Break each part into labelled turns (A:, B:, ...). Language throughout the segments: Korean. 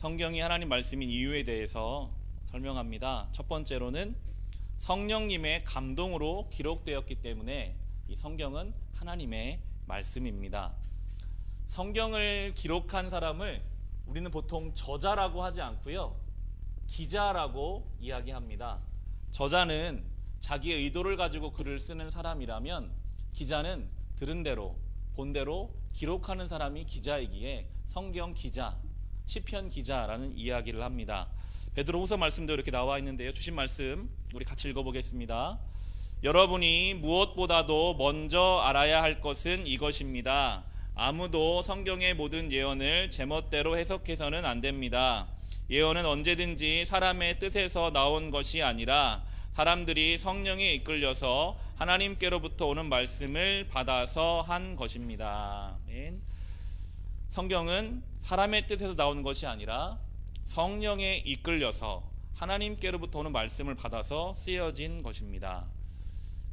A: 성경이 하나님 말씀인 이유에 대해서 설명합니다. 첫 번째로는 성령님의 감동으로 기록되었기 때문에 이 성경은 하나님의 말씀입니다. 성경을 기록한 사람을 우리는 보통 저자라고 하지 않고요, 기자라고 이야기합니다. 저자는 자기의 의도를 가지고 글을 쓰는 사람이라면, 기자는 들은 대로 본 대로 기록하는 사람이 기자이기에 성경 기자, 시편 기자라는 이야기를 합니다. 베드로후서 말씀도 이렇게 나와 있는데요, 주신 말씀 우리 같이 읽어보겠습니다. 여러분이 무엇보다도 먼저 알아야 할 것은 이것입니다. 아무도 성경의 모든 예언을 제멋대로 해석해서는 안 됩니다. 예언은 언제든지 사람의 뜻에서 나온 것이 아니라 사람들이 성령에 이끌려서 하나님께로부터 오는 말씀을 받아서 한 것입니다. 성경은 사람의 뜻에서 나온 것이 아니라 성령에 이끌려서 하나님께로부터 오는 말씀을 받아서 쓰여진 것입니다.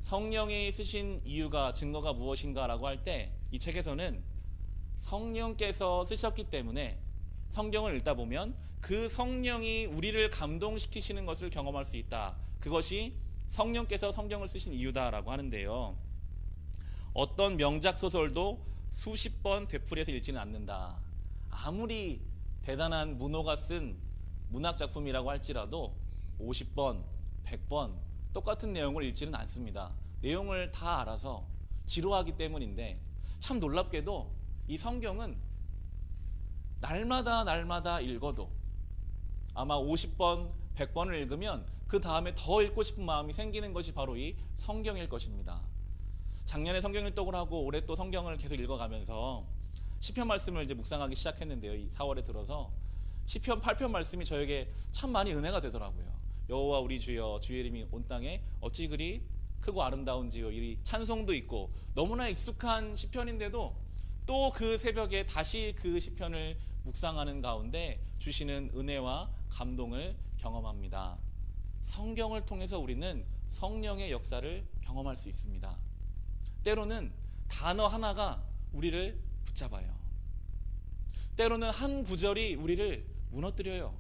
A: 성령이 쓰신 이유가, 증거가 무엇인가라고 할 때 이 책에서는 성령께서 쓰셨기 때문에 성경을 읽다 보면 그 성령이 우리를 감동시키시는 것을 경험할 수 있다. 그것이 성령께서 성경을 쓰신 이유다라고 하는데요, 어떤 명작 소설도 수십 번 되풀이해서 읽지는 않는다. 아무리 대단한 문호가 쓴 문학작품이라고 할지라도 50번, 100번 똑같은 내용을 읽지는 않습니다. 내용을 다 알아서 지루하기 때문인데, 참 놀랍게도 이 성경은 날마다 읽어도 아마 50번, 100번을 읽으면 그 다음에 더 읽고 싶은 마음이 생기는 것이 바로 이 성경일 것입니다. 작년에 성경 일독을 하고 올해 또 성경을 계속 읽어가면서 시편 말씀을 이제 묵상하기 시작했는데요, 이 4월에 들어서 시편 8편 말씀이 저에게 참 많이 은혜가 되더라고요. 여호와 우리 주여, 주의 이름이 온 땅에 어찌 그리 크고 아름다운지요. 이 찬송도 있고 너무나 익숙한 시편인데도 또 그 새벽에 다시 그 시편을 묵상하는 가운데 주시는 은혜와 감동을 경험합니다. 성경을 통해서 우리는 성령의 역사를 경험할 수 있습니다. 때로는 단어 하나가 우리를 붙잡아요. 때로는 한 구절이 우리를 무너뜨려요.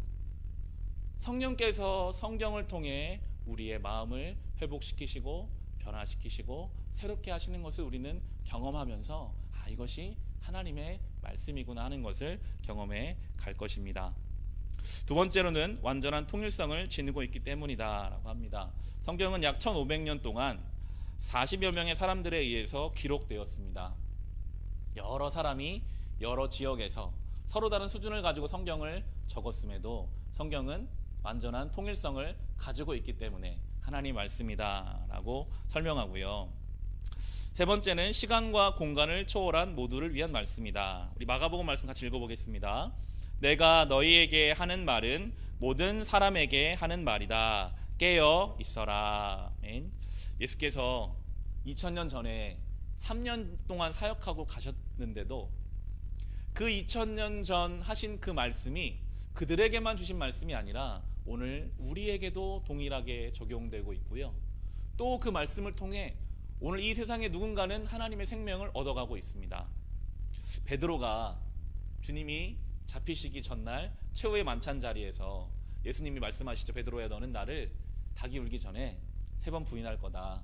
A: 성령께서 성경을 통해 우리의 마음을 회복시키시고 변화시키시고 새롭게 하시는 것을 우리는 경험하면서 이것이 하나님의 말씀이구나 하는 것을 경험해 갈 것입니다. 두 번째로는 완전한 통일성을 지니고 있기 때문이다 라고 합니다. 성경은 약 1500년 동안 40여 명의 사람들에 의해서 기록되었습니다. 여러 사람이 여러 지역에서 서로 다른 수준을 가지고 성경을 적었음에도 성경은 완전한 통일성을 가지고 있기 때문에 하나님 말씀이다 라고 설명하고요. 세 번째는 시간과 공간을 초월한 모두를 위한 말씀이다. 우리 마가복음 말씀 같이 읽어보겠습니다. 내가 너희에게 하는 말은 모든 사람에게 하는 말이다. 깨어 있어라. 예수께서 2000년 전에 3년 동안 사역하고 가셨는데도 그 2000년 전 하신 그 말씀이 그들에게만 주신 말씀이 아니라 오늘 우리에게도 동일하게 적용되고 있고요. 또 그 말씀을 통해 오늘 이 세상에 누군가는 하나님의 생명을 얻어가고 있습니다. 베드로가 주님이 잡히시기 전날 최후의 만찬 자리에서 예수님이 말씀하시죠. 베드로야, 너는 나를 닭이 울기 전에 3번 부인할 거다.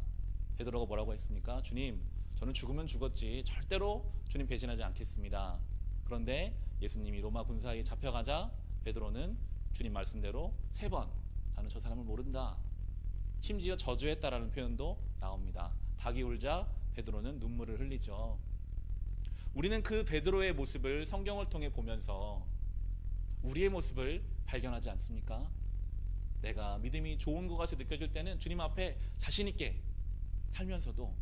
A: 베드로가 뭐라고 했습니까? 주님, 저는 죽으면 죽었지 절대로 주님 배신하지 않겠습니다. 그런데 예수님이 로마 군사에 잡혀가자 베드로는 주님 말씀대로 3번 나는 저 사람을 모른다. 심지어 저주했다라는 표현도 나옵니다. 닭이 울자 베드로는 눈물을 흘리죠. 우리는 그 베드로의 모습을 성경을 통해 보면서 우리의 모습을 발견하지 않습니까? 내가 믿음이 좋은 것 같이 느껴질 때는 주님 앞에 자신 있게 살면서도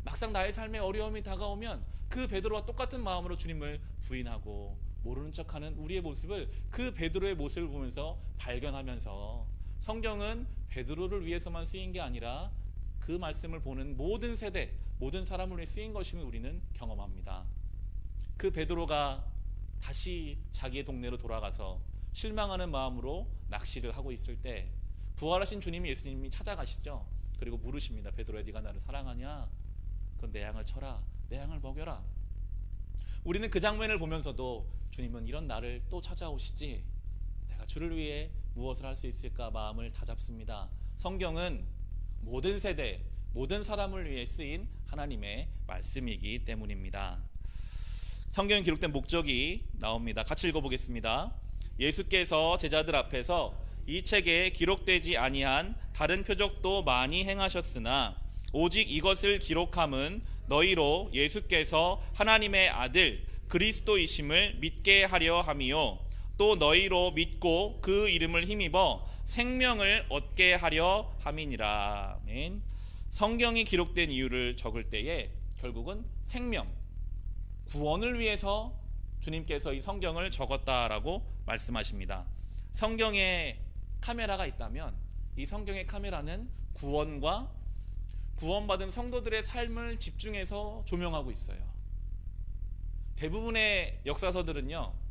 A: 막상 나의 삶에 어려움이 다가오면 그 베드로와 똑같은 마음으로 주님을 부인하고 모르는 척하는 우리의 모습을 그 베드로의 모습을 보면서 발견하면서 성경은 베드로를 위해서만 쓰인 게 아니라 그 말씀을 보는 모든 세대, 모든 사람을 위해 쓰인 것임을 우리는 경험합니다. 그 베드로가 다시 자기의 동네로 돌아가서 실망하는 마음으로 낚시를 하고 있을 때 부활하신 주님이, 예수님이 찾아가시죠. 그리고 물으십니다. 베드로야, 네가 나를 사랑하냐? 그럼 내 양을 쳐라, 내 양을 먹여라. 우리는 그 장면을 보면서도 주님은 이런 나를 또 찾아오시지 내가 주를 위해 무엇을 할 수 있을까 마음을 다잡습니다. 성경은 모든 세대, 모든 사람을 위해 쓰인 하나님의 말씀이기 때문입니다. 성경에 기록된 목적이 나옵니다. 같이 읽어보겠습니다. 예수께서 제자들 앞에서 이 책에 기록되지 아니한 다른 표적도 많이 행하셨으나 오직 이것을 기록함은 너희로 예수께서 하나님의 아들 그리스도이심을 믿게 하려 함이요 또 너희로 믿고 그 이름을 힘입어 생명을 얻게 하려 함이니라. 아멘. 성경이 기록된 이유를 적을 때에 결국은 생명, 구원을 위해서 주님께서 이 성경을 적었다라고 말씀하십니다. 성경에 카메라가 있다면 이 성경의 카메라는 구원과 구원받은 성도들의 삶을 집중해서 조명하고 있어요. 대부분의 역사서들은요,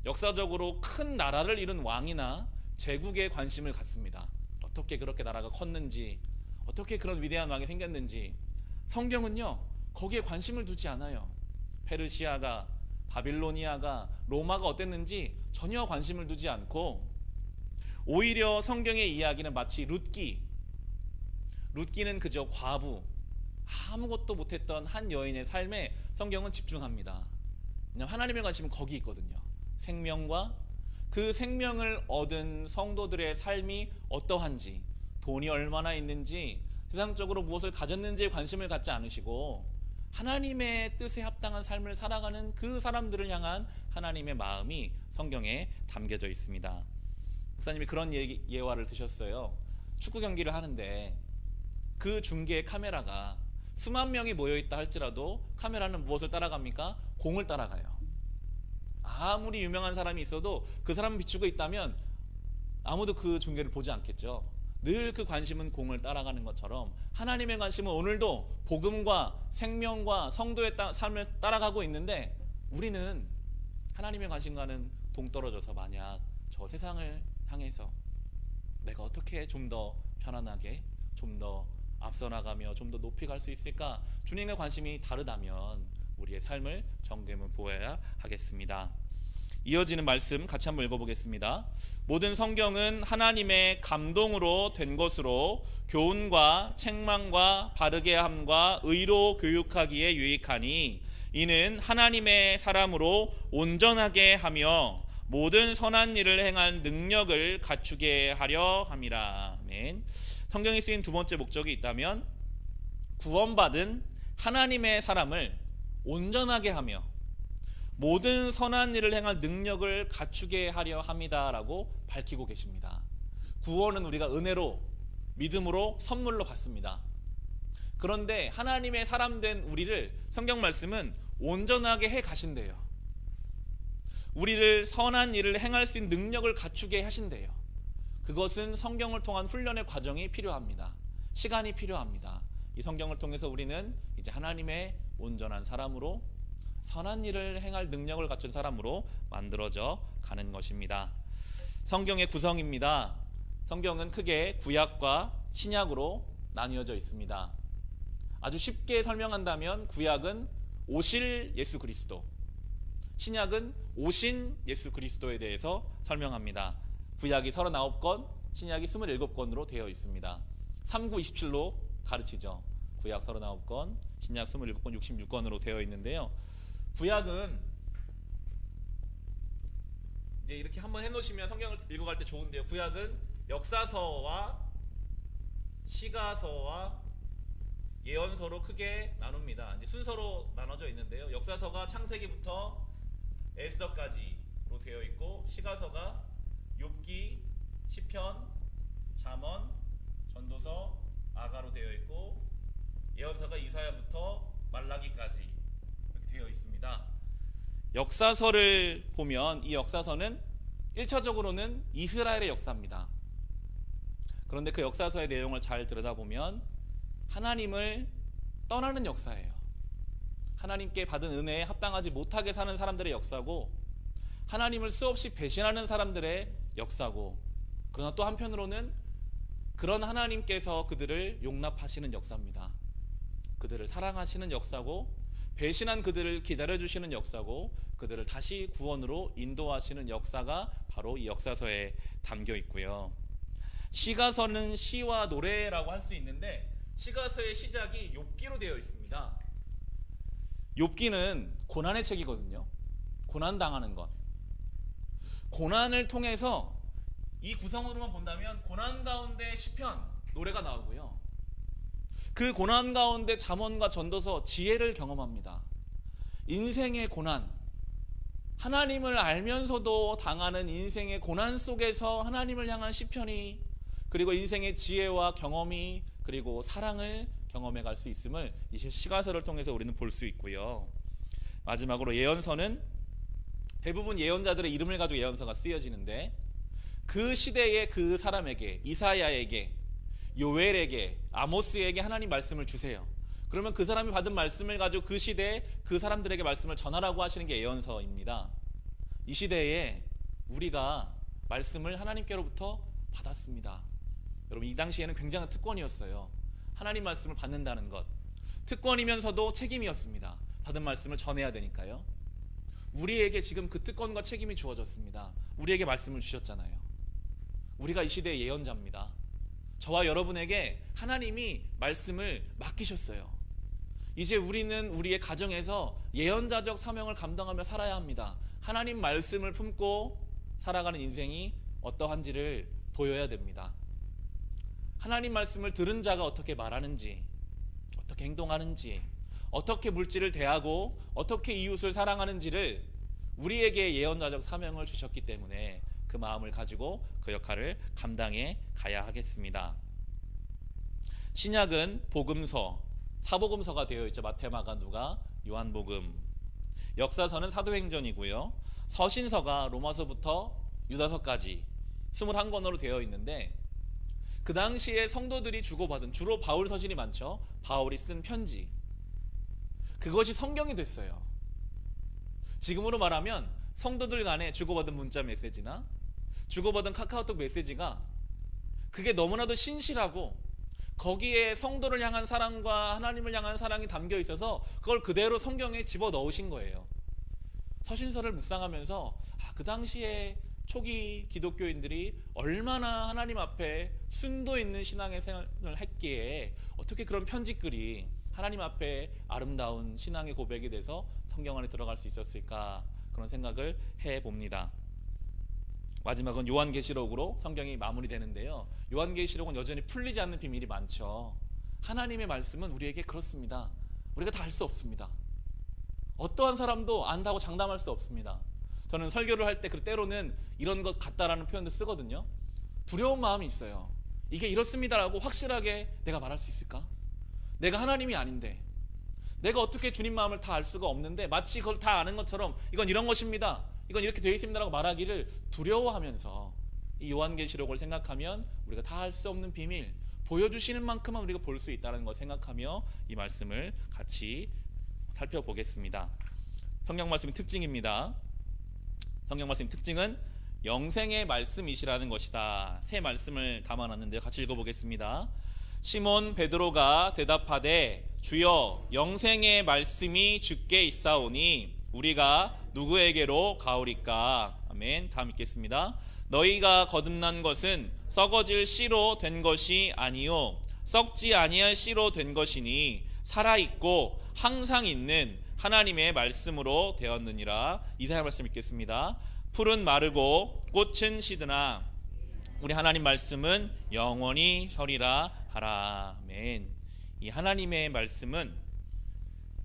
A: 역사적으로 큰 나라를 이룬 왕이나 제국에 관심을 갖습니다. 어떻게 그렇게 나라가 컸는지, 어떻게 그런 위대한 왕이 생겼는지. 성경은요, 거기에 관심을 두지 않아요. 페르시아가, 바빌로니아가, 로마가 어땠는지 전혀 관심을 두지 않고, 오히려 성경의 이야기는 마치 룻기는 그저 과부, 아무것도 못했던 한 여인의 삶에 성경은 집중합니다. 왜냐하면 하나님의 관심은 거기 있거든요. 생명과 그 생명을 얻은 성도들의 삶이 어떠한지, 돈이 얼마나 있는지, 세상적으로 무엇을 가졌는지에 관심을 갖지 않으시고 하나님의 뜻에 합당한 삶을 살아가는 그 사람들을 향한 하나님의 마음이 성경에 담겨져 있습니다. 목사님이 그런 예화를 드셨어요. 축구 경기를 하는데 그 중계의 카메라가 수만 명이 모여있다 할지라도 카메라는 무엇을 따라갑니까? 공을 따라가요. 아무리 유명한 사람이 있어도 그 사람을 비추고 있다면 아무도 그 중계를 보지 않겠죠. 늘 그 관심은 공을 따라가는 것처럼 하나님의 관심은 오늘도 복음과 생명과 성도의 삶을 따라가고 있는데, 우리는 하나님의 관심과는 동떨어져서 만약 저 세상을 향해서 내가 어떻게 좀 더 편안하게, 좀 더 앞서 나가며 좀 더 높이 갈 수 있을까, 주님의 관심이 다르다면 우리의 삶을 점검해 보아야 하겠습니다. 이어지는 말씀 같이 한번 읽어보겠습니다. 모든 성경은 하나님의 감동으로 된 것으로 교훈과 책망과 바르게 함과 의로 교육하기에 유익하니 이는 하나님의 사람으로 온전하게 하며 모든 선한 일을 행한 능력을 갖추게 하려 함이라. 아멘. 성경에 쓰인 두 번째 목적이 있다면 구원받은 하나님의 사람을 온전하게 하며 모든 선한 일을 행할 능력을 갖추게 하려 함이다라고 밝히고 계십니다. 구원은 우리가 은혜로, 믿음으로, 선물로 받습니다. 그런데 하나님의 사람 된 우리를 성경 말씀은 온전하게 해 가신대요. 우리를 선한 일을 행할 수 있는 능력을 갖추게 하신대요. 그것은 성경을 통한 훈련의 과정이 필요합니다. 시간이 필요합니다. 이 성경을 통해서 우리는 이제 하나님의 온전한 사람으로, 선한 일을 행할 능력을 갖춘 사람으로 만들어져 가는 것입니다. 성경의 구성입니다. 성경은 크게 구약과 신약으로 나뉘어져 있습니다. 아주 쉽게 설명한다면 구약은 오실 예수 그리스도, 신약은 오신 예수 그리스도에 대해서 설명합니다. 구약이 39권, 신약이 27권으로 되어 있습니다. 3927로 가르치죠. 구약 39권, 신약 27권, 66권으로 되어 있는데요. 구약은 이제 이렇게 한번 해놓으시면 성경을 읽어갈 때 좋은데요. 구약은 역사서와 시가서와 예언서로 크게 나눕니다. 이제 순서로 나눠져 있는데요. 역사서가 창세기부터 에스더까지로 되어 있고, 시가서가 욥기, 시편, 잠언, 전도서, 아가로 되어 있고, 예언서가 이사야부터 말라기까지 이렇게 되어 있습니다. 역사서를 보면 이 역사서는 1차적으로는 이스라엘의 역사입니다. 그런데 그 역사서의 내용을 잘 들여다보면 하나님을 떠나는 역사예요. 하나님께 받은 은혜에 합당하지 못하게 사는 사람들의 역사고, 하나님을 수없이 배신하는 사람들의 역사고, 그러나 또 한편으로는 그런 하나님께서 그들을 용납하시는 역사입니다. 그들을 사랑하시는 역사고, 배신한 그들을 기다려주시는 역사고 그들을 다시 구원으로 인도하시는 역사가 바로 이 역사서에 담겨 있고요. 시가서는 시와 노래라고 할 수 있는데 시가서의 시작이 욥기로 되어 있습니다. 욥기는 고난의 책이거든요. 고난당하는 것. 고난을 통해서 이 구성으로만 본다면 고난 가운데 시편, 노래가 나오고요. 그 고난 가운데 잠언과 전도서, 지혜를 경험합니다. 인생의 고난, 하나님을 알면서도 당하는 인생의 고난 속에서 하나님을 향한 시편이, 그리고 인생의 지혜와 경험이, 그리고 사랑을 경험해 갈 수 있음을 이 시가서를 통해서 우리는 볼 수 있고요. 마지막으로 예언서는 대부분 예언자들의 이름을 가지고 예언서가 쓰여지는데 그 시대의 그 사람에게, 이사야에게, 요엘에게, 아모스에게 하나님 말씀을 주세요. 그러면 그 사람이 받은 말씀을 가지고 그 시대에 그 사람들에게 말씀을 전하라고 하시는 게 예언서입니다. 이 시대에 우리가 말씀을 하나님께로부터 받았습니다. 여러분, 이 당시에는 굉장한 특권이었어요. 하나님 말씀을 받는다는 것, 특권이면서도 책임이었습니다. 받은 말씀을 전해야 되니까요. 우리에게 지금 그 특권과 책임이 주어졌습니다. 우리에게 말씀을 주셨잖아요. 우리가 이 시대의 예언자입니다. 저와 여러분에게 하나님이 말씀을 맡기셨어요. 이제 우리는 우리의 가정에서 예언자적 사명을 감당하며 살아야 합니다. 하나님 말씀을 품고 살아가는 인생이 어떠한지를 보여야 됩니다. 하나님 말씀을 들은 자가 어떻게 말하는지, 어떻게 행동하는지, 어떻게 물질을 대하고 어떻게 이웃을 사랑하는지를 우리에게 예언자적 사명을 주셨기 때문에 그 마음을 가지고 그 역할을 감당해 가야 하겠습니다. 신약은 복음서, 사복음서가 되어 있죠. 마태, 마가, 누가, 요한복음. 역사서는 사도행전이고요. 서신서가 로마서부터 유다서까지 21권으로 되어 있는데 그 당시에 성도들이 주고받은, 주로 바울 서신이 많죠. 바울이 쓴 편지, 그것이 성경이 됐어요. 지금으로 말하면 성도들 간에 주고받은 문자 메시지나 주고받은 카카오톡 메시지가 그게 너무나도 신실하고 거기에 성도를 향한 사랑과 하나님을 향한 사랑이 담겨 있어서 그걸 그대로 성경에 집어넣으신 거예요. 서신서를 묵상하면서 그 당시에 초기 기독교인들이 얼마나 하나님 앞에 순도 있는 신앙의 생활을 했기에 어떻게 그런 편지글이 하나님 앞에 아름다운 신앙의 고백이 돼서 성경 안에 들어갈 수 있었을까, 그런 생각을 해봅니다. 마지막은 요한계시록으로 성경이 마무리되는데요. 요한계시록은 여전히 풀리지 않는 비밀이 많죠. 하나님의 말씀은 우리에게 그렇습니다. 우리가 다 알 수 없습니다. 어떠한 사람도 안다고 장담할 수 없습니다. 저는 설교를 할 때 때로는 이런 것 같다라는 표현도 쓰거든요. 두려운 마음이 있어요. 이게 이렇습니다라고 확실하게 내가 말할 수 있을까? 내가 하나님이 아닌데, 내가 어떻게 주님 마음을 다 알 수가 없는데 마치 그걸 다 아는 것처럼 이건 이런 것입니다, 이건 이렇게 되어 있습니다라고 말하기를 두려워하면서 이 요한계시록을 생각하면 우리가 다 알 수 없는 비밀, 보여주시는 만큼만 우리가 볼 수 있다는 것 생각하며 이 말씀을 같이 살펴보겠습니다. 성경 말씀의 특징입니다. 성경 말씀의 특징은 영생의 말씀이시라는 것이다. 세 말씀을 담아놨는데요. 같이 읽어보겠습니다. 시몬 베드로가 대답하되 주여, 영생의 말씀이 주께 있사오니 우리가 누구에게로 가오리까? 아멘. 다음 읽겠습니다. 너희가 거듭난 것은 썩어질 씨로 된 것이 아니요 썩지 아니할 씨로 된 것이니 살아있고 항상 있는 하나님의 말씀으로 되었느니라. 이사야 말씀 읽겠습니다. 풀은 마르고 꽃은 시드나 우리 하나님 말씀은 영원히 서리라 하라. 아멘. 이 하나님의 말씀은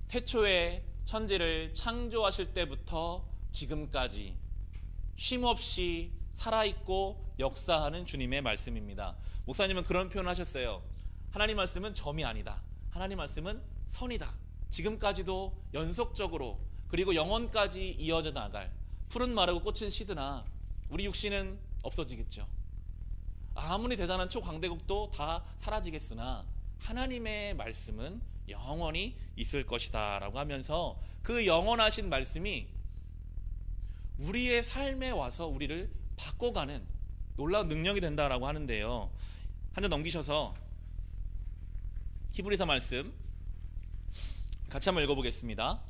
A: 태초에 천지를 창조하실 때부터 지금까지 쉼없이 살아있고 역사하는 주님의 말씀입니다. 목사님은 그런 표현을 하셨어요. 하나님 말씀은 점이 아니다. 하나님 말씀은 선이다. 지금까지도 연속적으로 그리고 영원까지 이어져 나갈, 풀은 마르고 꽃은 시드나 우리 육신은 없어지겠죠. 아무리 대단한 초강대국도 다 사라지겠으나 하나님의 말씀은 영원히 있을 것이다 라고 하면서 그 영원하신 말씀이 우리의 삶에 와서 우리를 바꿔가는 놀라운 능력이 된다라고 하는데요. 한 장 넘기셔서 히브리서 말씀 같이 한번 읽어보겠습니다.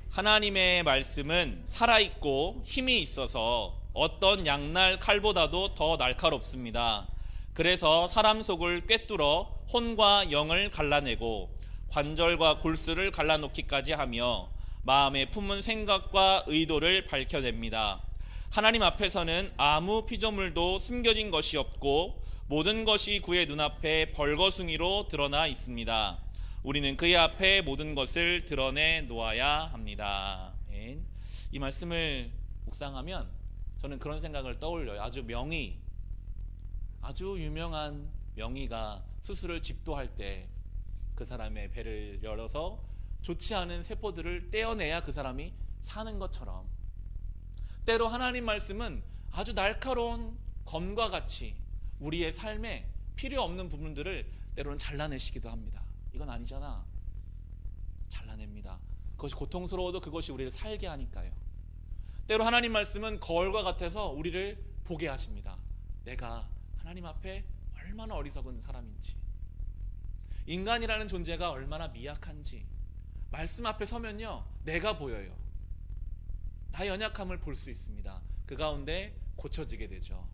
A: 하나님의 말씀은 살아있고 힘이 있어서 어떤 양날 칼보다도 더 날카롭습니다. 그래서 사람 속을 꿰뚫어 혼과 영을 갈라내고 관절과 골수를 갈라놓기까지 하며 마음에 품은 생각과 의도를 밝혀냅니다. 하나님 앞에서는 아무 피조물도 숨겨진 것이 없고 모든 것이 그의 눈앞에 벌거숭이로 드러나 있습니다. 우리는 그의 앞에 모든 것을 드러내 놓아야 합니다. 이 말씀을 묵상하면 저는 그런 생각을 떠올려요. 아주 유명한 명의가 수술을 집도할 때 그 사람의 배를 열어서 좋지 않은 세포들을 떼어내야 그 사람이 사는 것처럼, 때로 하나님 말씀은 아주 날카로운 검과 같이 우리의 삶에 필요 없는 부분들을 때로는 잘라내시기도 합니다. 이건 아니잖아. 잘라냅니다. 그것이 고통스러워도 그것이 우리를 살게 하니까요. 때로 하나님 말씀은 거울과 같아서 우리를 보게 하십니다. 내가 하나님 앞에 얼마나 어리석은 사람인지, 인간이라는 존재가 얼마나 미약한지 말씀 앞에 서면요, 내가 보여요. 나의 연약함을 볼 수 있습니다. 그 가운데 고쳐지게 되죠.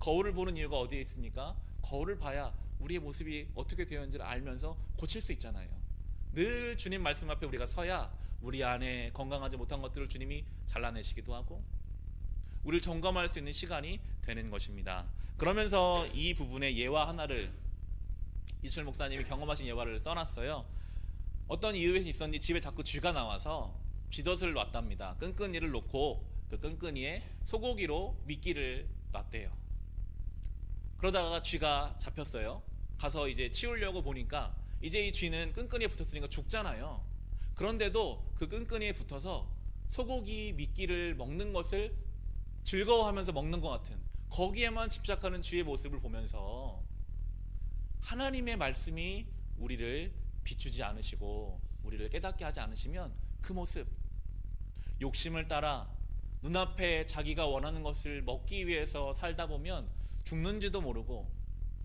A: 거울을 보는 이유가 어디에 있습니까? 거울을 봐야 우리의 모습이 어떻게 되어 있는지를 알면서 고칠 수 있잖아요. 늘 주님 말씀 앞에 우리가 서야 우리 안에 건강하지 못한 것들을 주님이 잘라내시기도 하고 우리를 점검할 수 있는 시간이 되는 것입니다. 그러면서 이 부분의 예화 하나를 이철 목사님이 경험하신 예화를 써놨어요. 어떤 이유에 있었는지 집에 자꾸 쥐가 나와서 쥐덫을 놨답니다. 끈끈이를 놓고 그 끈끈이에 소고기로 미끼를 놨대요. 그러다가 쥐가 잡혔어요. 가서 이제 치우려고 보니까 이제 이 쥐는 끈끈이에 붙었으니까 죽잖아요. 그런데도 그 끈끈이에 붙어서 소고기 미끼를 먹는 것을 즐거워하면서 먹는 것 같은, 거기에만 집착하는 쥐의 모습을 보면서 하나님의 말씀이 우리를 비추지 않으시고 우리를 깨닫게 하지 않으시면 그 모습, 욕심을 따라 눈앞에 자기가 원하는 것을 먹기 위해서 살다 보면 죽는지도 모르고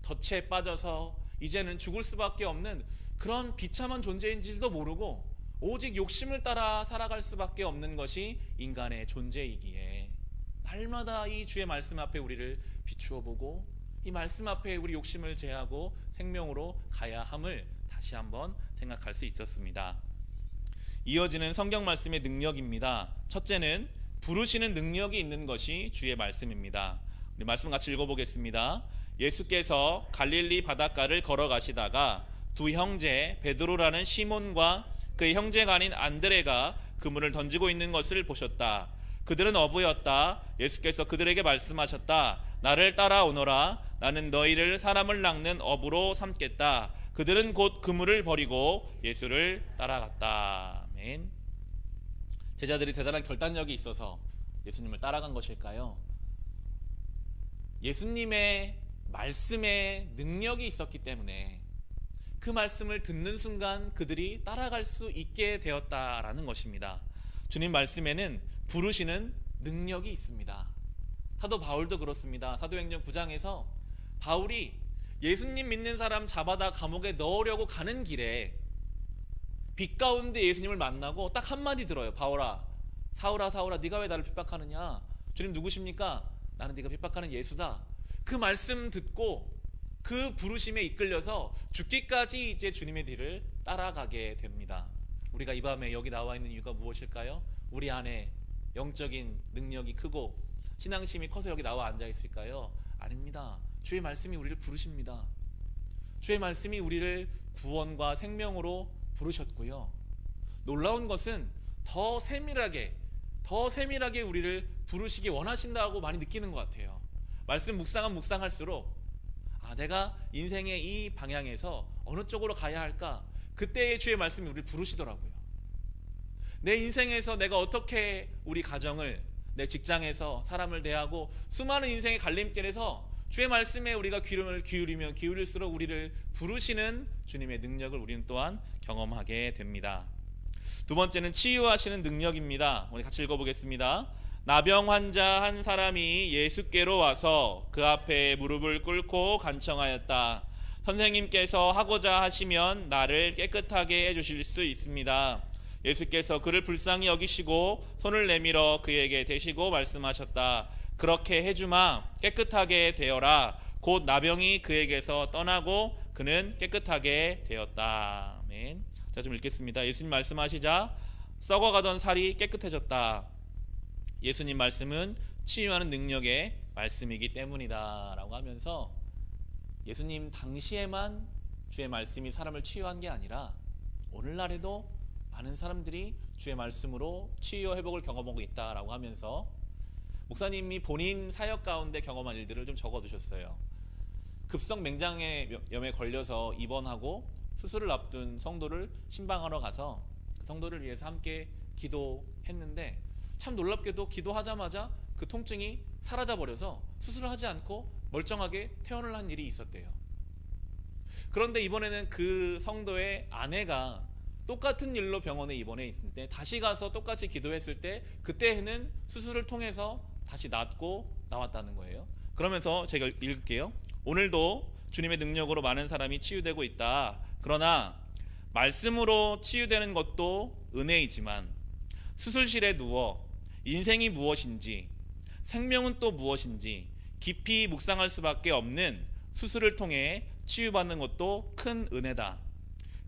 A: 덫에 빠져서 이제는 죽을 수밖에 없는 그런 비참한 존재인지도 모르고 오직 욕심을 따라 살아갈 수밖에 없는 것이 인간의 존재이기에 날마다 이 주의 말씀 앞에 우리를 비추어 보고 이 말씀 앞에 우리 욕심을 제하고 생명으로 가야 함을 다시 한번 생각할 수 있었습니다. 이어지는 성경 말씀의 능력입니다. 첫째는 부르시는 능력이 있는 것이 주의 말씀입니다. 우리 말씀 같이 읽어보겠습니다. 예수께서 갈릴리 바닷가를 걸어가시다가 두 형제 베드로라는 시몬과 그의 형제가 아닌 안드레가 그물을 던지고 있는 것을 보셨다. 그들은 어부였다. 예수께서 그들에게 말씀하셨다. 나를 따라오너라. 나는 너희를 사람을 낚는 어부로 삼겠다. 그들은 곧 그물을 버리고 예수를 따라갔다. 아멘. 제자들이 대단한 결단력이 있어서 예수님을 따라간 것일까요? 예수님의 말씀에 능력이 있었기 때문에 그 말씀을 듣는 순간 그들이 따라갈 수 있게 되었다라는 것입니다. 주님 말씀에는 부르시는 능력이 있습니다. 사도 바울도 그렇습니다. 사도행전 9장에서 바울이 예수님 믿는 사람 잡아다 감옥에 넣으려고 가는 길에 빛 가운데 예수님을 만나고 딱 한마디 들어요. 바울아, 사울아, 사울아, 네가 왜 나를 핍박하느냐? 주님 누구십니까? 나는 네가 핍박하는 예수다. 그 말씀 듣고 그 부르심에 이끌려서 죽기까지 이제 주님의 뒤를 따라가게 됩니다. 우리가 이 밤에 여기 나와 있는 이유가 무엇일까요? 우리 안에 영적인 능력이 크고 신앙심이 커서 여기 나와 앉아 있을까요? 아닙니다. 주의 말씀이 우리를 부르십니다. 주의 말씀이 우리를 구원과 생명으로 부르셨고요. 놀라운 것은 더 세밀하게 우리를 부르시기 원하신다고 많이 느끼는 것 같아요. 말씀 묵상할수록 내가 인생의 이 방향에서 어느 쪽으로 가야 할까? 그때의 주의 말씀이 우리를 부르시더라고요. 내 인생에서 내가 어떻게 우리 가정을, 내 직장에서 사람을 대하고 수많은 인생의 갈림길에서 주의 말씀에 우리가 귀를 기울이면 기울일수록 우리를 부르시는 주님의 능력을 우리는 또한 경험하게 됩니다. 두 번째는 치유하시는 능력입니다. 우리 같이 읽어보겠습니다. 나병 환자 한 사람이 예수께로 와서 그 앞에 무릎을 꿇고 간청하였다. 선생님께서 하고자 하시면 나를 깨끗하게 해주실 수 있습니다. 예수께서 그를 불쌍히 여기시고 손을 내밀어 그에게 대시고 말씀하셨다. 그렇게 해주마. 깨끗하게 되어라. 곧 나병이 그에게서 떠나고 그는 깨끗하게 되었다. 아멘. 자, 좀 읽겠습니다. 예수님 말씀하시자 썩어가던 살이 깨끗해졌다. 예수님 말씀은 치유하는 능력의 말씀이기 때문이다 라고 하면서 예수님 당시에만 주의 말씀이 사람을 치유한 게 아니라 오늘날에도 많은 사람들이 주의 말씀으로 치유와 회복을 경험하고 있다라고 하면서 목사님이 본인 사역 가운데 경험한 일들을 좀 적어두셨어요. 급성 맹장염에 걸려서 입원하고 수술을 앞둔 성도를 신방하러 가서 그 성도를 위해서 함께 기도했는데 참 놀랍게도 기도하자마자 그 통증이 사라져버려서 수술을 하지 않고 멀쩡하게 퇴원을 한 일이 있었대요. 그런데 이번에는 그 성도의 아내가 똑같은 일로 병원에 입원해 있을 때 다시 가서 똑같이 기도했을 때 그때는 수술을 통해서 다시 낫고 나왔다는 거예요. 그러면서 제가 읽을게요. 오늘도 주님의 능력으로 많은 사람이 치유되고 있다. 그러나 말씀으로 치유되는 것도 은혜이지만 수술실에 누워 인생이 무엇인지 생명은 또 무엇인지 깊이 묵상할 수밖에 없는 수술을 통해 치유받는 것도 큰 은혜다.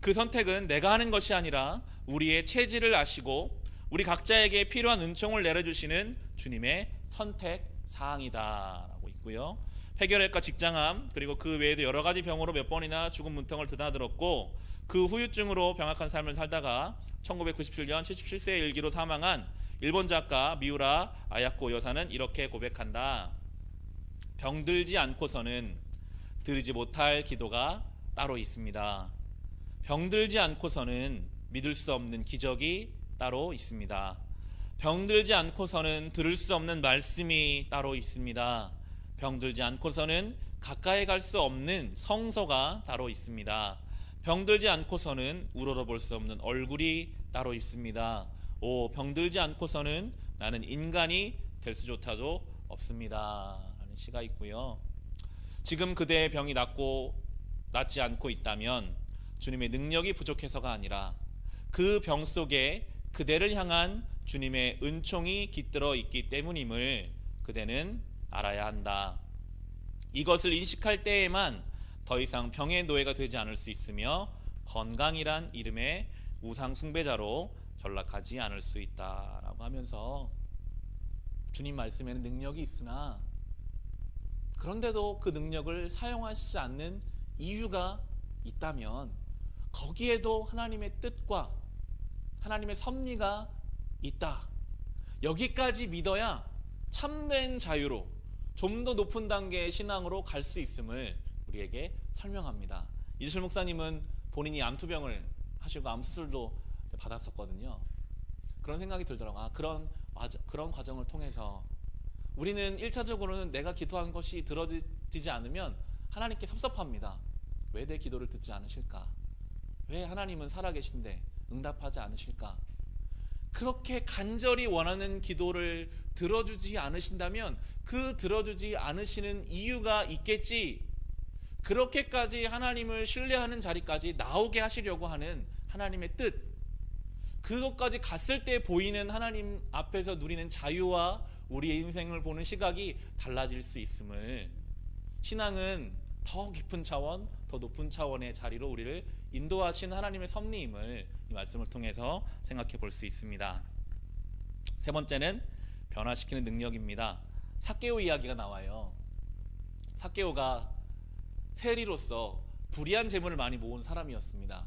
A: 그 선택은 내가 하는 것이 아니라 우리의 체질을 아시고 우리 각자에게 필요한 은총을 내려주시는 주님의 선택 사항이다 라고 있고요. 폐결핵과 직장암 그리고 그 외에도 여러 가지 병으로 몇 번이나 죽음 문턱을 드나들었고 그 후유증으로 병약한 삶을 살다가 1997년 77세의 일기로 사망한 일본 작가 미우라 아야코 여사는 이렇게 고백한다. 병들지 않고서는 드리지 못할 기도가 따로 있습니다. 병들지 않고서는 믿을 수 없는 기적이 따로 있습니다. 병들지 않고서는 들을 수 없는 말씀이 따로 있습니다. 병들지 않고서는 가까이 갈 수 없는 성서가 따로 있습니다. 병들지 않고서는 우러러볼 수 없는 얼굴이 따로 있습니다. 병들지 않고서는 나는 인간이 될 수조차도 없습니다 라는 시가 있고요. 지금 그대의 병이 낫지 않고 있다면 주님의 능력이 부족해서가 아니라 그 병 속에 그대를 향한 주님의 은총이 깃들어 있기 때문임을 그대는 알아야 한다. 이것을 인식할 때에만 더 이상 병의 노예가 되지 않을 수 있으며 건강이란 이름의 우상 숭배자로 전락하지 않을 수 있다라고 하면서 주님 말씀에는 능력이 있으나 그런데도 그 능력을 사용하시지 않는 이유가 있다면 거기에도 하나님의 뜻과 하나님의 섭리가 있다. 여기까지 믿어야 참된 자유로 좀 더 높은 단계의 신앙으로 갈 수 있음을 우리에게 설명합니다. 이주철 목사님은 본인이 암투병을 하시고 암수술도 받았었거든요. 그런 생각이 들더라고요. 그런 과정을 통해서 우리는 1차적으로는 내가 기도한 것이 들어지지 않으면 하나님께 섭섭합니다. 왜 내 기도를 듣지 않으실까? 왜 하나님은 살아계신데 응답하지 않으실까? 그렇게 간절히 원하는 기도를 들어주지 않으신다면 그 들어주지 않으시는 이유가 있겠지. 그렇게까지 하나님을 신뢰하는 자리까지 나오게 하시려고 하는 하나님의 뜻, 그것까지 갔을 때 보이는 하나님 앞에서 누리는 자유와 우리의 인생을 보는 시각이 달라질 수 있음을, 신앙은 더 깊은 차원, 더 높은 차원의 자리로 우리를 인도하신 하나님의 섭리임을 이 말씀을 통해서 생각해 볼 수 있습니다. 세 번째는 변화시키는 능력입니다. 삭개오 이야기가 나와요. 삭개오가 세리로서 불의한 재물을 많이 모은 사람이었습니다.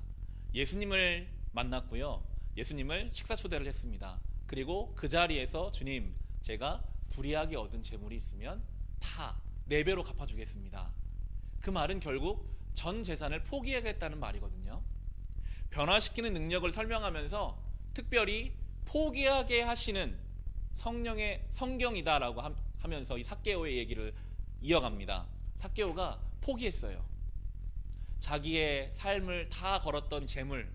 A: 예수님을 만났고요. 예수님을 식사 초대를 했습니다. 그리고 그 자리에서 주님, 제가 불의하게 얻은 재물이 있으면 다 4배로 갚아주겠습니다. 그 말은 결국 전 재산을 포기하겠다는 말이거든요. 변화시키는 능력을 설명하면서 특별히 포기하게 하시는 성령의 성경이다라고 하면서 이 삭개오의 얘기를 이어갑니다. 삭개오가 포기했어요. 자기의 삶을 다 걸었던 재물,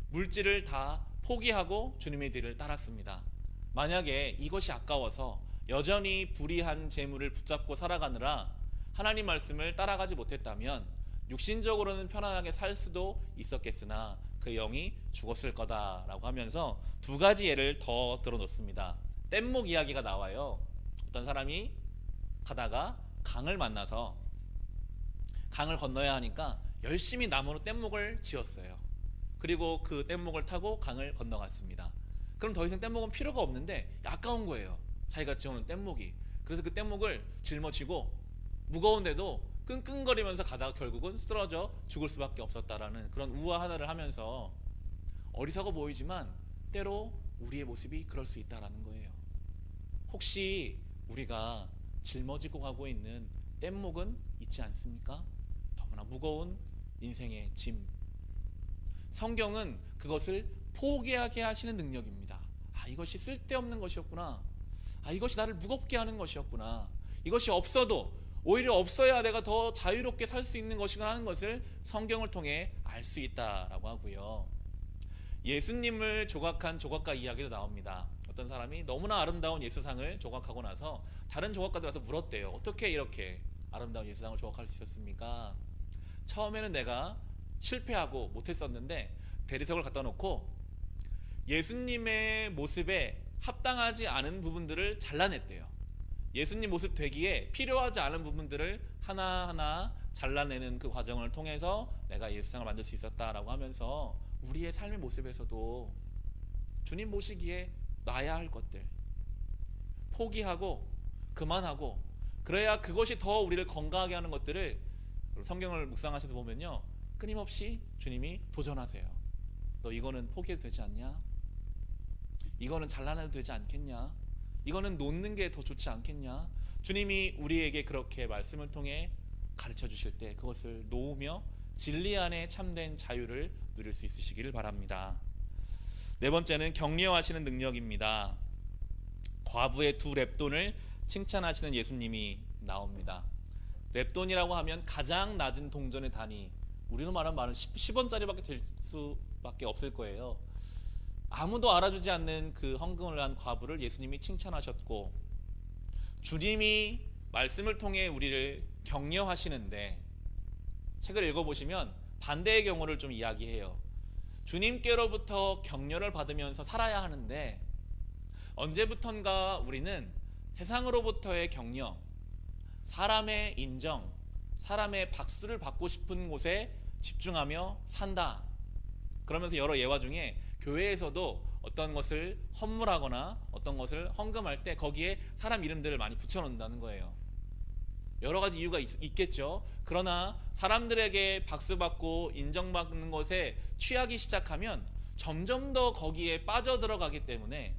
A: 물질을 다 포기하고 주님의 뒤를 따랐습니다. 만약에 이것이 아까워서 여전히 불의한 재물을 붙잡고 살아가느라 하나님 말씀을 따라가지 못했다면 육신적으로는 편안하게 살 수도 있었겠으나 그 영이 죽었을 거다라고 하면서 두 가지 예를 더 들어놓습니다. 뗏목 이야기가 나와요. 어떤 사람이 가다가 강을 만나서 강을 건너야 하니까 열심히 나무로 뗏목을 지었어요. 그리고 그 뗏목을 타고 강을 건너갔습니다. 그럼 더 이상 뗏목은 필요가 없는데 아까운 거예요. 자기가 지어놓은 뗏목이. 그래서 그 뗏목을 짊어지고 무거운데도 끙끙거리면서 가다가 결국은 쓰러져 죽을 수밖에 없었다라는 그런 우화 하나를 하면서 어리석어 보이지만 때로 우리의 모습이 그럴 수 있다라는 거예요. 혹시 우리가 짊어지고 가고 있는 뗏목은 있지 않습니까? 너무나 무거운 인생의 짐. 성경은 그것을 포기하게 하시는 능력입니다. 이것이 쓸데없는 것이었구나. 이것이 나를 무겁게 하는 것이었구나. 이것이 없어도 오히려 없어야 내가 더 자유롭게 살 수 있는 것이구나 하는 것을 성경을 통해 알 수 있다라고 하고요. 예수님을 조각한 조각가 이야기도 나옵니다. 어떤 사람이 너무나 아름다운 예수상을 조각하고 나서 다른 조각가들한테 물었대요. 어떻게 이렇게 아름다운 예수상을 조각할 수 있었습니까? 처음에는 내가 실패하고 못했었는데 대리석을 갖다 놓고 예수님의 모습에 합당하지 않은 부분들을 잘라냈대요. 예수님 모습 되기에 필요하지 않은 부분들을 하나하나 잘라내는 그 과정을 통해서 내가 예수상을 만들 수 있었다라고 하면서 우리의 삶의 모습에서도 주님 모시기에 놔야 할 것들 포기하고 그만하고 그래야 그것이 더 우리를 건강하게 하는 것들을 성경을 묵상하시다 보면요 끊임없이 주님이 도전하세요. 너 이거는 포기해도 되지 않냐? 이거는 잘라내도 되지 않겠냐? 이거는 놓는 게 더 좋지 않겠냐? 주님이 우리에게 그렇게 말씀을 통해 가르쳐 주실 때 그것을 놓으며 진리 안에 참된 자유를 누릴 수 있으시기를 바랍니다. 네 번째는 격려하시는 능력입니다. 과부의 두 렙돈을 칭찬하시는 예수님이 나옵니다. 렙돈이라고 하면 가장 낮은 동전의 단위, 우리로 말하면 10원짜리밖에 될 수밖에 없을 거예요. 아무도 알아주지 않는 그 헌금을 한 과부를 예수님이 칭찬하셨고 주님이 말씀을 통해 우리를 격려하시는데 책을 읽어보시면 반대의 경우를 좀 이야기해요. 주님께로부터 격려를 받으면서 살아야 하는데 언제부턴가 우리는 세상으로부터의 격려, 사람의 인정, 사람의 박수를 받고 싶은 곳에 집중하며 산다. 그러면서 여러 예화 중에 교회에서도 어떤 것을 헌물하거나 어떤 것을 헌금할 때 거기에 사람 이름들을 많이 붙여놓는다는 거예요. 여러 가지 이유가 있겠죠. 그러나 사람들에게 박수받고 인정받는 것에 취하기 시작하면 점점 더 거기에 빠져들어가기 때문에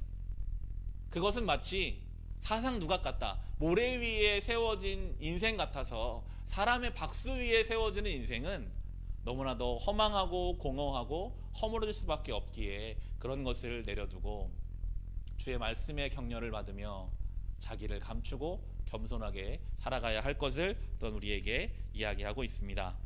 A: 그것은 마치 사상 누각 같다. 모래 위에 세워진 인생 같아서 사람의 박수 위에 세워지는 인생은 너무나도 허망하고 공허하고 허물어질 수밖에 없기에 그런 것을 내려두고 주의 말씀의 격려를 받으며 자기를 감추고 겸손하게 살아가야 할 것을 또한 우리에게 이야기하고 있습니다.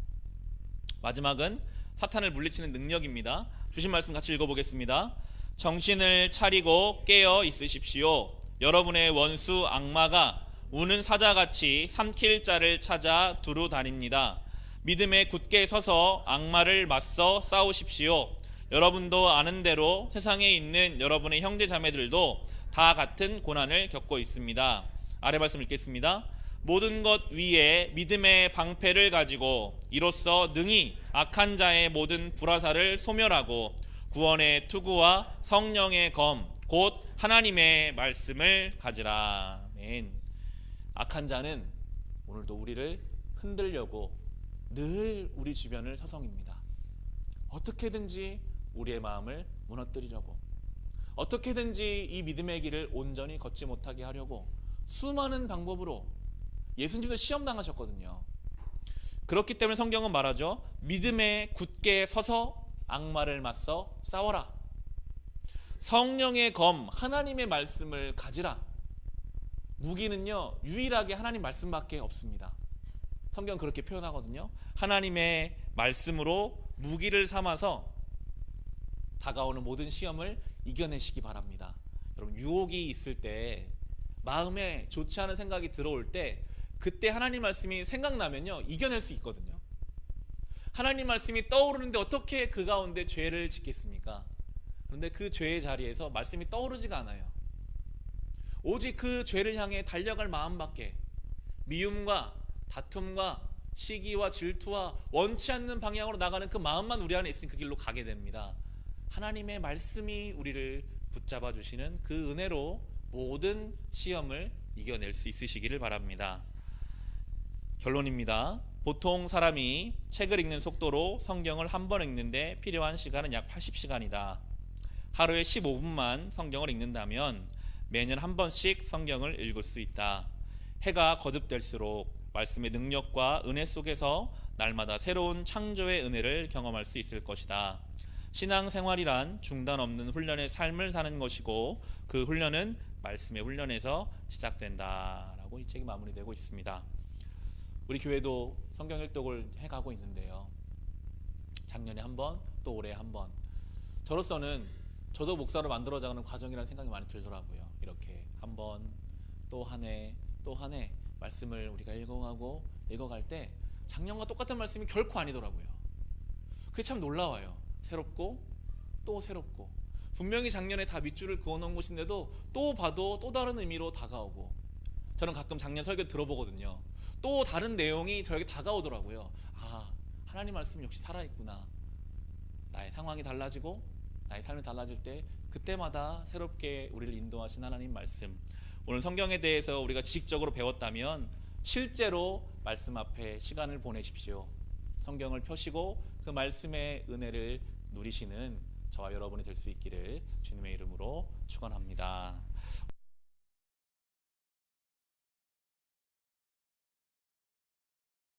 A: 마지막은 사탄을 물리치는 능력입니다. 주신 말씀 같이 읽어보겠습니다. 정신을 차리고 깨어 있으십시오. 여러분의 원수 악마가 우는 사자같이 삼킬 자를 찾아 두루 다닙니다. 믿음에 굳게 서서 악마를 맞서 싸우십시오. 여러분도 아는 대로 세상에 있는 여러분의 형제 자매들도 다 같은 고난을 겪고 있습니다. 아래 말씀 읽겠습니다. 모든 것 위에 믿음의 방패를 가지고 이로써 능히 악한 자의 모든 불화살을 소멸하고 구원의 투구와 성령의 검 곧 하나님의 말씀을 가지라. 아멘. 악한 자는 오늘도 우리를 흔들려고 늘 우리 주변을 서성입니다. 어떻게든지 우리의 마음을 무너뜨리려고, 어떻게든지 이 믿음의 길을 온전히 걷지 못하게 하려고 수많은 방법으로 예수님도 시험당하셨거든요. 그렇기 때문에 성경은 말하죠. 믿음에 굳게 서서 악마를 맞서 싸워라. 성령의 검, 하나님의 말씀을 가지라. 무기는요, 유일하게 하나님 말씀밖에 없습니다. 성경은 그렇게 표현하거든요. 하나님의 말씀으로 무기를 삼아서 다가오는 모든 시험을 이겨내시기 바랍니다. 여러분, 유혹이 있을 때, 마음에 좋지 않은 생각이 들어올 때, 그때 하나님 말씀이 생각나면요, 이겨낼 수 있거든요. 하나님 말씀이 떠오르는데 어떻게 그 가운데 죄를 짓겠습니까? 그런데 그 죄의 자리에서 말씀이 떠오르지가 않아요. 오직 그 죄를 향해 달려갈 마음밖에, 미움과 다툼과 시기와 질투와 원치 않는 방향으로 나가는 그 마음만 우리 안에 있으니 그 길로 가게 됩니다. 하나님의 말씀이 우리를 붙잡아 주시는 그 은혜로 모든 시험을 이겨낼 수 있으시기를 바랍니다. 결론입니다. 보통 사람이 책을 읽는 속도로 성경을 한 번 읽는데 필요한 시간은 약 80시간이다. 하루에 15분만 성경을 읽는다면 매년 한 번씩 성경을 읽을 수 있다. 해가 거듭될수록 말씀의 능력과 은혜 속에서 날마다 새로운 창조의 은혜를 경험할 수 있을 것이다. 신앙생활이란 중단 없는 훈련의 삶을 사는 것이고 그 훈련은 말씀의 훈련에서 시작된다라고 이 책이 마무리되고 있습니다. 우리 교회도 성경 일독을 해가고 있는데요. 작년에 한 번, 또 올해 한 번. 저로서는 저도 목사로 만들어가는 과정이라는 생각이 많이 들더라고요. 이렇게 한 번, 또 한 해, 또 한 해 말씀을 우리가 읽어갈 때 작년과 똑같은 말씀이 결코 아니더라고요. 그게 참 놀라워요. 새롭고 또 새롭고, 분명히 작년에 다 밑줄을 그어놓은 것인데도 또 봐도 또 다른 의미로 다가오고, 저는 가끔 작년 설교 들어보거든요. 또 다른 내용이 저에게 다가오더라고요. 아, 하나님 말씀이 역시 살아있구나. 나의 상황이 달라지고 나의 삶이 달라질 때 그때마다 새롭게 우리를 인도하신 하나님 말씀, 오늘 성경에 대해서 우리가 지식적으로 배웠다면 실제로 말씀 앞에 시간을 보내십시오. 성경을 펴시고 그 말씀의 은혜를 누리시는 저와 여러분이 될 수 있기를 주님의 이름으로 축원합니다.